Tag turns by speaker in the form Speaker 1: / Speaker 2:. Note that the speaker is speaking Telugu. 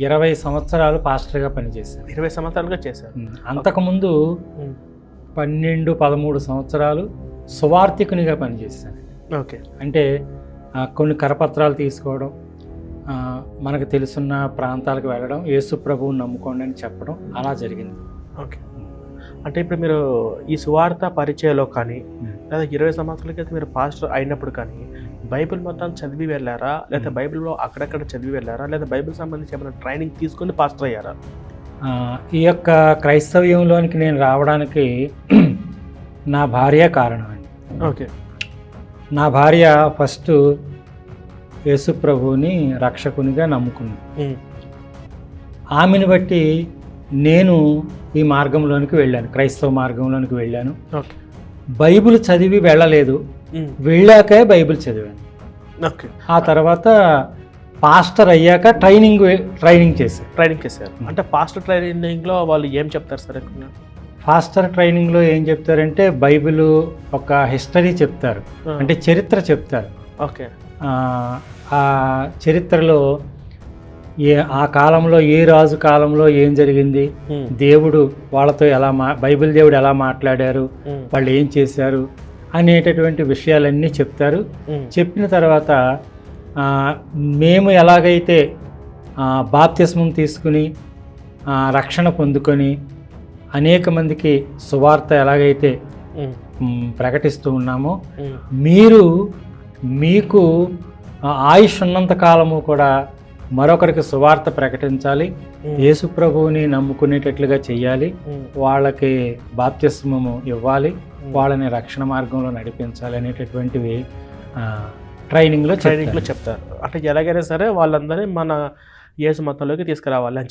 Speaker 1: 20 సంవత్సరాలు పాస్టర్గా పనిచేశాను.
Speaker 2: 20 సంవత్సరాలుగా చేశారు.
Speaker 1: అంతకుముందు 12-13 సంవత్సరాలు సువార్థికునిగా పనిచేశాను.
Speaker 2: ఓకే.
Speaker 1: అంటే కొన్ని కరపత్రాలు తీసుకోవడం, మనకు తెలుసున్న ప్రాంతాలకు వెళ్ళడం, యేసు ప్రభువుని నమ్ముకోండి అని చెప్పడం అలా జరిగింది.
Speaker 2: ఓకే. అంటే ఇప్పుడు మీరు ఈ సువార్త పరిచయలో కానీ లేదా 20 సంవత్సరాల క్రితం మీరు పాస్టర్ అయినప్పుడు కానీ బైబిల్ మొత్తం చదివి వెళ్ళారా, లేదా బైబిల్లో అక్కడక్కడ చదివి వెళ్ళారా, లేదా బైబిల్ సంబంధించి ఏమైనా ట్రైనింగ్ తీసుకొని పాస్టర్ అయ్యారా?
Speaker 1: ఈ యొక్క క్రైస్తవ్యంలోనికి నేను రావడానికి నా భార్య కారణం అండి.
Speaker 2: ఓకే.
Speaker 1: నా భార్య ఫస్ట్ యేసు ప్రభువుని రక్షకునిగా నమ్ముకుంది. ఆమెను బట్టి నేను ఈ మార్గంలోనికి వెళ్ళాను, క్రైస్తవ మార్గంలోనికి వెళ్ళాను.
Speaker 2: ఓకే.
Speaker 1: బైబిల్ చదివి వెళ్ళలేదు, వెళ్ళాకే బైబిల్ చదివాను.
Speaker 2: ఓకే.
Speaker 1: ఆ తర్వాత పాస్టర్ అయ్యాక ట్రైనింగ్ చేశారు.
Speaker 2: అంటే పాస్టర్ ట్రైనింగ్లో వాళ్ళు ఏం చెప్తారు సార్?
Speaker 1: పాస్టర్ ట్రైనింగ్లో ఏం చెప్తారంటే బైబిల్ ఒక హిస్టరీ చెప్తారు, అంటే చరిత్ర చెప్తారు.
Speaker 2: ఓకే.
Speaker 1: ఆ చరిత్రలో ఆ కాలంలో ఏ రాజు కాలంలో ఏం జరిగింది, దేవుడు వాళ్ళతో బైబిల్ దేవుడు ఎలా మాట్లాడారు, వాళ్ళు ఏం చేశారు అనేటటువంటి విషయాలన్నీ చెప్తారు. చెప్పిన తర్వాత మేము ఎలాగైతే బాప్తిస్మం తీసుకుని రక్షణ పొందుకొని అనేక మందికి సువార్త ఎలాగైతే ప్రకటిస్తూ ఉన్నామో, మీకు ఆయుష్ ఉన్నంత కాలము కూడా మరొకరికి సువార్త ప్రకటించాలి, యేసు ప్రభువుని నమ్ముకునేటట్లుగా చెయ్యాలి, వాళ్ళకి బాప్తిస్మము ఇవ్వాలి, వాళ్ళని రక్షణ మార్గంలో నడిపించాలి అనేటటువంటివి ట్రైనింగ్లో చెప్తారు.
Speaker 2: అంటే ఎలాగైనా సరే వాళ్ళందరినీ మన యేసు మతంలోకి తీసుకురావాలి అని చెప్పి